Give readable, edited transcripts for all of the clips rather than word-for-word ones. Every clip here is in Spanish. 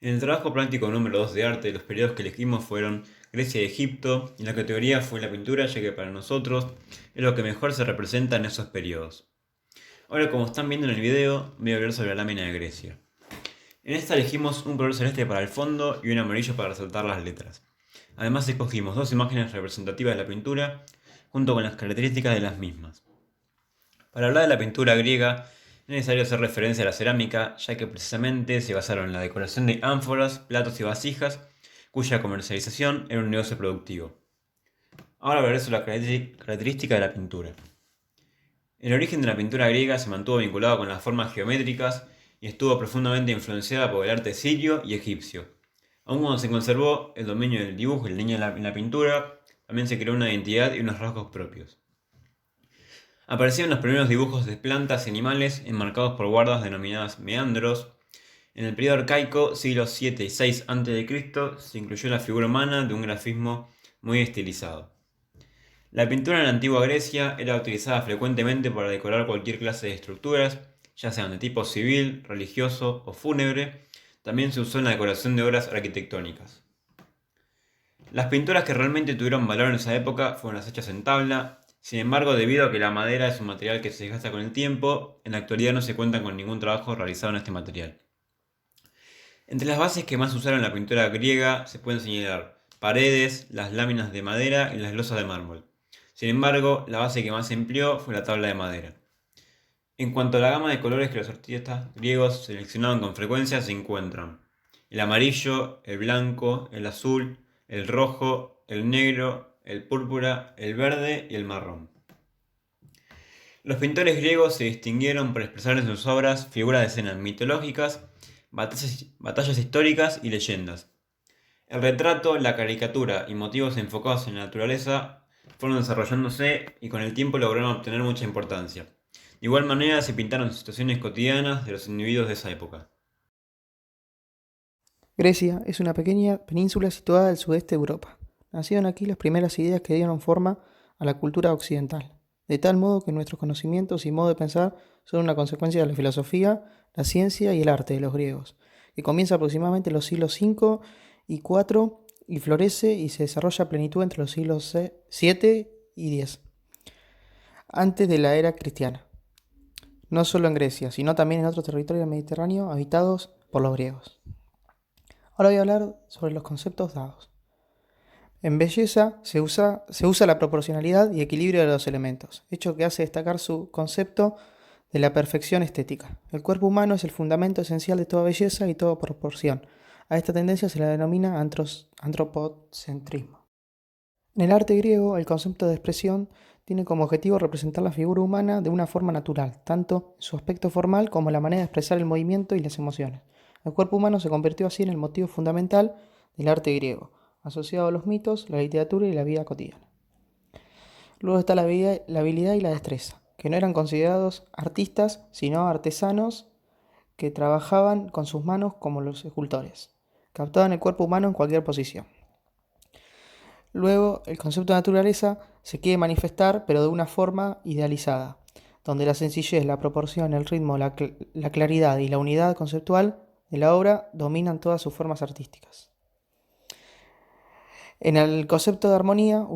En el trabajo práctico número 2 de arte, los periodos que elegimos fueron Grecia y Egipto, y la categoría fue la pintura, ya que para nosotros es lo que mejor se representa en esos periodos. Ahora, como están viendo en el video, voy a hablar sobre la lámina de Grecia. En esta elegimos un color celeste para el fondo y un amarillo para resaltar las letras. Además escogimos dos imágenes representativas de la pintura, junto con las características de las mismas. Para hablar de la pintura griega, es necesario hacer referencia a la cerámica, ya que precisamente se basaron en la decoración de ánforas, platos y vasijas, cuya comercialización era un negocio productivo. Ahora hablaré sobre la característica de la pintura. El origen de la pintura griega se mantuvo vinculado con las formas geométricas y estuvo profundamente influenciada por el arte sirio y egipcio. Aun cuando se conservó el dominio del dibujo y la línea en la pintura, también se creó una identidad y unos rasgos propios. Aparecieron los primeros dibujos de plantas y animales enmarcados por guardas denominadas meandros. En el periodo arcaico, siglos 7 y 6 a.C., se incluyó la figura humana de un grafismo muy estilizado. La pintura en la antigua Grecia era utilizada frecuentemente para decorar cualquier clase de estructuras, ya sean de tipo civil, religioso o fúnebre. También se usó en la decoración de obras arquitectónicas. Las pinturas que realmente tuvieron valor en esa época fueron las hechas en tabla. Sin embargo, debido a que la madera es un material que se desgasta con el tiempo, en la actualidad no se cuenta con ningún trabajo realizado en este material. Entre las bases que más usaron en la pintura griega se pueden señalar paredes, las láminas de madera y las losas de mármol. Sin embargo, la base que más se empleó fue la tabla de madera. En cuanto a la gama de colores que los artistas griegos seleccionaban con frecuencia, se encuentran el amarillo, el blanco, el azul, el rojo, el negro, el púrpura, el verde y el marrón. Los pintores griegos se distinguieron por expresar en sus obras figuras de escenas mitológicas, batallas históricas y leyendas. El retrato, la caricatura y motivos enfocados en la naturaleza fueron desarrollándose y con el tiempo lograron obtener mucha importancia. De igual manera se pintaron situaciones cotidianas de los individuos de esa época. Grecia es una pequeña península situada al sudeste de Europa. Nacieron aquí las primeras ideas que dieron forma a la cultura occidental, de tal modo que nuestros conocimientos y modo de pensar son una consecuencia de la filosofía, la ciencia y el arte de los griegos, que comienza aproximadamente en los siglos V y IV y florece y se desarrolla a plenitud entre los siglos VII y X, antes de la era cristiana. No solo en Grecia, sino también en otros territorios del Mediterráneo habitados por los griegos. Ahora voy a hablar sobre los conceptos dados. En belleza se usa la proporcionalidad y equilibrio de los elementos, hecho que hace destacar su concepto de la perfección estética. El cuerpo humano es el fundamento esencial de toda belleza y toda proporción. A esta tendencia se la denomina antropocentrismo. En el arte griego, el concepto de expresión tiene como objetivo representar la figura humana de una forma natural, tanto en su aspecto formal como en la manera de expresar el movimiento y las emociones. El cuerpo humano se convirtió así en el motivo fundamental del arte griego, asociado a los mitos, la literatura y la vida cotidiana. Luego está la habilidad y la destreza, que no eran considerados artistas, sino artesanos que trabajaban con sus manos como los escultores. Captaban el cuerpo humano en cualquier posición. Luego, el concepto de naturaleza se quiere manifestar, pero de una forma idealizada, donde la sencillez, la proporción, el ritmo, la claridad y la unidad conceptual de la obra dominan todas sus formas artísticas. En el concepto de armonía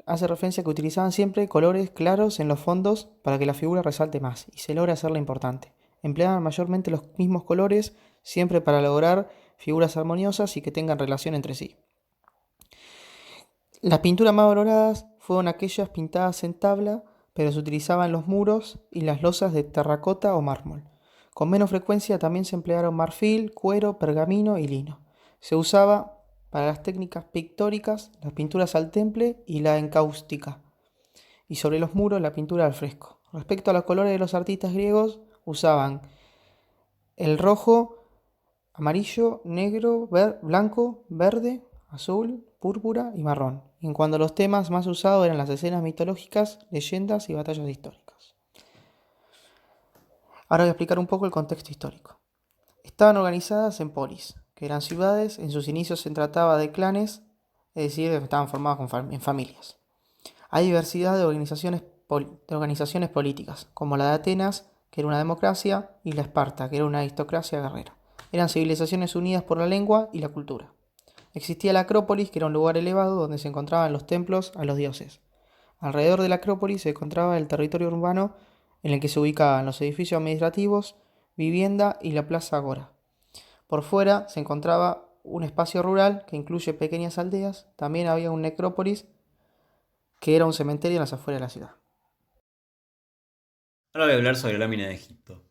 hace referencia a que utilizaban siempre colores claros en los fondos para que la figura resalte más y se logre hacerla importante. Empleaban mayormente los mismos colores siempre para lograr figuras armoniosas y que tengan relación entre sí. Las pinturas más valoradas fueron aquellas pintadas en tabla, pero se utilizaban los muros y las losas de terracota o mármol. Con menos frecuencia también se emplearon marfil, cuero, pergamino y lino. Se usaba para las técnicas pictóricas, las pinturas al temple y la encáustica, y sobre los muros la pintura al fresco. Respecto a los colores de los artistas griegos, usaban el rojo, amarillo, negro, blanco, verde, azul, púrpura y marrón. Y en cuanto a los temas más usados eran las escenas mitológicas, leyendas y batallas históricas. Ahora voy a explicar un poco el contexto histórico. Estaban organizadas en polis, que eran ciudades. En sus inicios se trataba de clanes, es decir, estaban formados en familias. Hay diversidad de organizaciones políticas, como la de Atenas, que era una democracia, y la Esparta, que era una aristocracia guerrera. Eran civilizaciones unidas por la lengua y la cultura. Existía la Acrópolis, que era un lugar elevado donde se encontraban los templos a los dioses. Alrededor de la Acrópolis se encontraba el territorio urbano en el que se ubicaban los edificios administrativos, vivienda y la Plaza Agora. Por fuera se encontraba un espacio rural que incluye pequeñas aldeas. También había un necrópolis, que era un cementerio en las afueras de la ciudad. Ahora voy a hablar sobre la lámina de Egipto.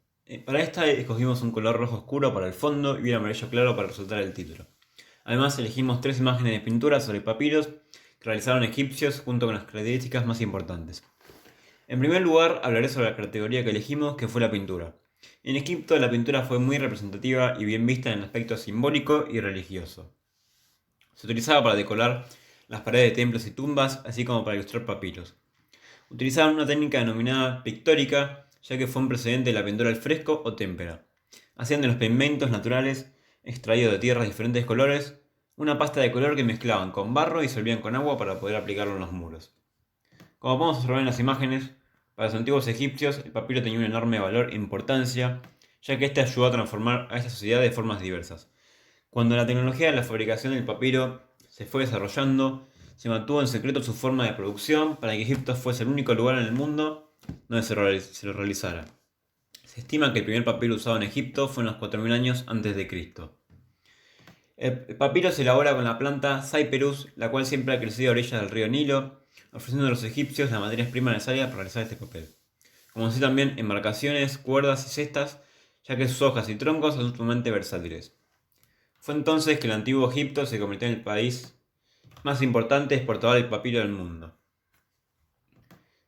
Para esta escogimos un color rojo oscuro para el fondo y un amarillo claro para resaltar el título. Además elegimos 3 imágenes de pintura sobre papiros que realizaron egipcios junto con las características más importantes. En primer lugar hablaré sobre la categoría que elegimos, que fue la pintura. En Egipto la pintura fue muy representativa y bien vista en el aspecto simbólico y religioso. Se utilizaba para decorar las paredes de templos y tumbas, así como para ilustrar papiros. Utilizaban una técnica denominada pictórica, ya que fue un precedente de la pintura al fresco o témpera. Hacían de los pigmentos naturales, extraídos de tierras de diferentes colores, una pasta de color que mezclaban con barro y disolvían con agua para poder aplicarlo en los muros. Como podemos observar en las imágenes, para los antiguos egipcios el papiro tenía un enorme valor e importancia, ya que este ayudó a transformar a esta sociedad de formas diversas. Cuando la tecnología de la fabricación del papiro se fue desarrollando, se mantuvo en secreto su forma de producción para que Egipto fuese el único lugar en el mundo donde se lo realizara. Se estima que el primer papiro usado en Egipto fue en los 4000 años antes de Cristo. El papiro se elabora con la planta Cyperus, la cual siempre ha crecido a orillas del río Nilo, ofreciendo a los egipcios las materias primas necesarias para realizar este papel, como así también embarcaciones, cuerdas y cestas, ya que sus hojas y troncos son sumamente versátiles. Fue entonces que el antiguo Egipto se convirtió en el país más importante exportador de papiro del mundo.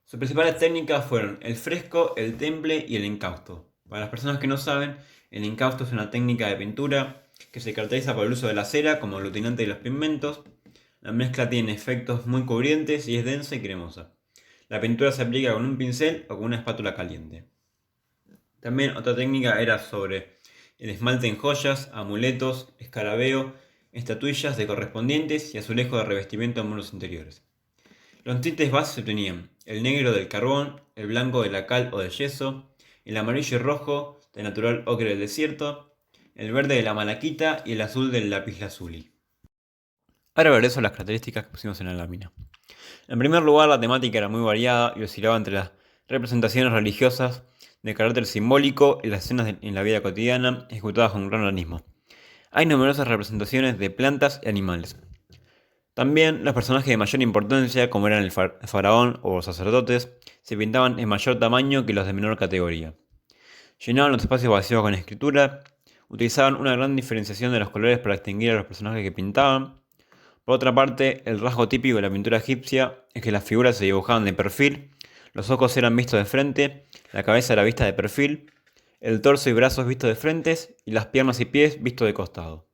Sus principales técnicas fueron el fresco, el temple y el encausto. Para las personas que no saben, el encausto es una técnica de pintura que se caracteriza por el uso de la cera como aglutinante de los pigmentos. La mezcla tiene efectos muy cubrientes y es densa y cremosa. La pintura se aplica con un pincel o con una espátula caliente. También otra técnica era sobre el esmalte en joyas, amuletos, escarabeo, estatuillas de correspondientes y azulejos de revestimiento en muros interiores. Los tintes base se obtenían el negro del carbón, el blanco de la cal o del yeso, el amarillo y rojo del natural ocre del desierto, el verde de la malaquita y el azul del lapislázuli. Ahora veré sobre las características que pusimos en la lámina. En primer lugar, la temática era muy variada y oscilaba entre las representaciones religiosas de carácter simbólico y las escenas en la vida cotidiana ejecutadas con gran realismo. Hay numerosas representaciones de plantas y animales. También los personajes de mayor importancia, como eran el faraón o los sacerdotes, se pintaban en mayor tamaño que los de menor categoría. Llenaban los espacios vacíos con escritura, utilizaban una gran diferenciación de los colores para distinguir a los personajes que pintaban. Por otra parte, el rasgo típico de la pintura egipcia es que las figuras se dibujaban de perfil, los ojos eran vistos de frente, la cabeza era vista de perfil, el torso y brazos vistos de frente y las piernas y pies vistos de costado.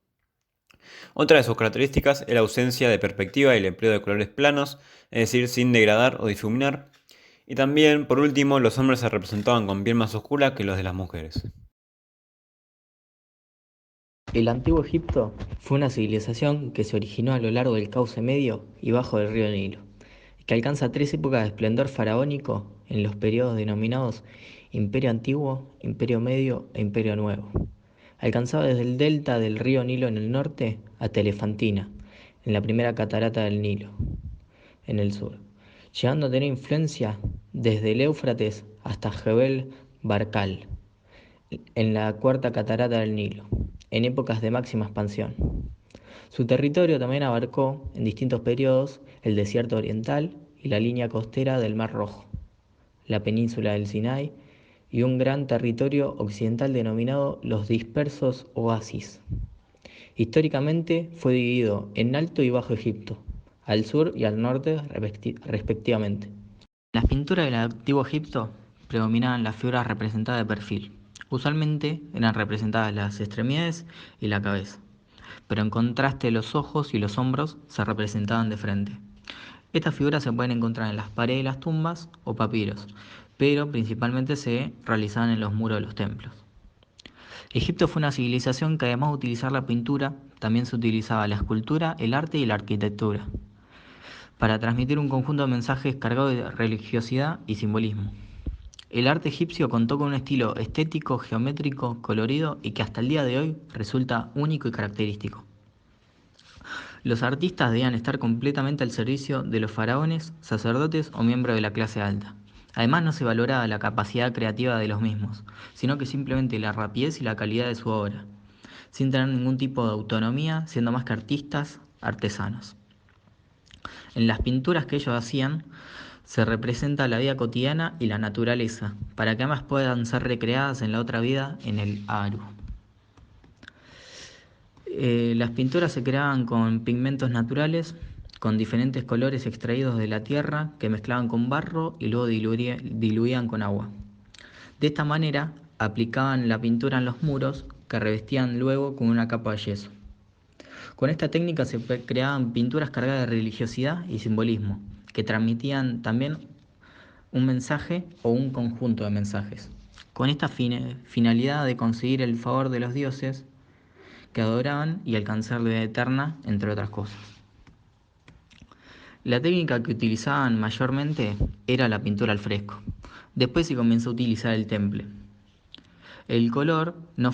Otra de sus características es la ausencia de perspectiva y el empleo de colores planos, es decir, sin degradar o difuminar. Y también, por último, los hombres se representaban con piel más oscura que los de las mujeres. El antiguo Egipto fue una civilización que se originó a lo largo del cauce medio y bajo del río Nilo, que alcanza 3 épocas de esplendor faraónico en los periodos denominados Imperio Antiguo, Imperio Medio e Imperio Nuevo. Alcanzaba desde el delta del río Nilo en el norte hasta Elefantina, en la primera catarata del Nilo, en el sur, llegando a tener influencia desde el Éufrates hasta Jebel Barkal, en la cuarta catarata del Nilo, en épocas de máxima expansión. Su territorio también abarcó, en distintos periodos, el desierto oriental y la línea costera del Mar Rojo, la península del Sinai y un gran territorio occidental denominado los dispersos oasis. Históricamente fue dividido en Alto y Bajo Egipto, al sur y al norte respectivamente. En las pinturas del antiguo Egipto predominaban las figuras representadas de perfil. Usualmente eran representadas las extremidades y la cabeza, pero en contraste los ojos y los hombros se representaban de frente. Estas figuras se pueden encontrar en las paredes de las tumbas o papiros, pero principalmente se realizaban en los muros de los templos. Egipto fue una civilización que además de utilizar la pintura, también se utilizaba la escultura, el arte y la arquitectura, para transmitir un conjunto de mensajes cargados de religiosidad y simbolismo. El arte egipcio contó con un estilo estético, geométrico, colorido y que hasta el día de hoy resulta único y característico. Los artistas debían estar completamente al servicio de los faraones, sacerdotes o miembros de la clase alta. Además, no se valoraba la capacidad creativa de los mismos, sino que simplemente la rapidez y la calidad de su obra, sin tener ningún tipo de autonomía, siendo más que artistas, artesanos. En las pinturas que ellos hacían, se representa la vida cotidiana y la naturaleza, para que ambas puedan ser recreadas en la otra vida, en el Aru. Las pinturas se creaban con pigmentos naturales, con diferentes colores extraídos de la tierra que mezclaban con barro y luego diluían con agua. De esta manera aplicaban la pintura en los muros que revestían luego con una capa de yeso. Con esta técnica se creaban pinturas cargadas de religiosidad y simbolismo, que transmitían también un mensaje o un conjunto de mensajes, con esta finalidad de conseguir el favor de los dioses que adoraban y alcanzar la vida eterna, entre otras cosas. La técnica que utilizaban mayormente era la pintura al fresco. Después se comenzó a utilizar el temple. El color no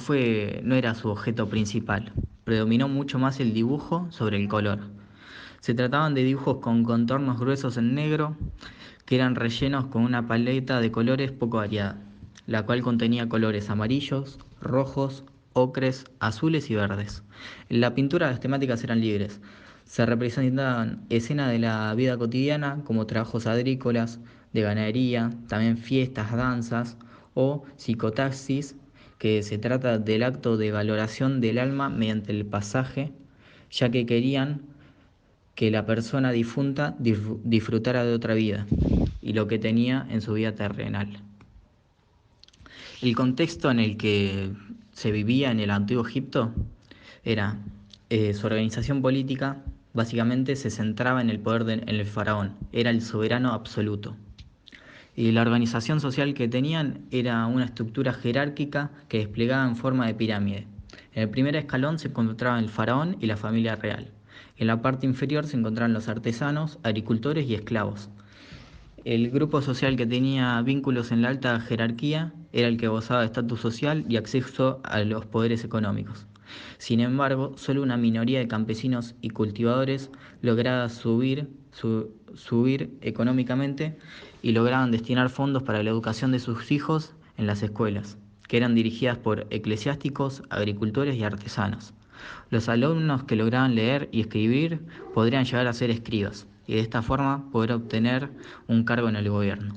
era su objeto principal, predominó mucho más el dibujo sobre el color. Se trataban de dibujos con contornos gruesos en negro, que eran rellenos con una paleta de colores poco variada, la cual contenía colores amarillos, rojos, ocres, azules y verdes. En la pintura las temáticas eran libres. Se representaban escenas de la vida cotidiana como trabajos agrícolas, de ganadería, también fiestas, danzas o psicotaxis, que se trata del acto de valoración del alma mediante el pasaje, ya que querían que la persona difunta disfrutara de otra vida y lo que tenía en su vida terrenal. El contexto en el que se vivía en el antiguo Egipto era su organización política básicamente se centraba en el poder en el faraón, era el soberano absoluto. Y la organización social que tenían era una estructura jerárquica que desplegaba en forma de pirámide. En el primer escalón se encontraban el faraón y la familia real. En la parte inferior se encontraban los artesanos, agricultores y esclavos. El grupo social que tenía vínculos en la alta jerarquía era el que gozaba de estatus social y acceso a los poderes económicos. Sin embargo, solo una minoría de campesinos y cultivadores lograba subir económicamente y lograban destinar fondos para la educación de sus hijos en las escuelas, que eran dirigidas por eclesiásticos, agricultores y artesanos. Los alumnos que lograban leer y escribir podrían llegar a ser escribas y de esta forma poder obtener un cargo en el gobierno.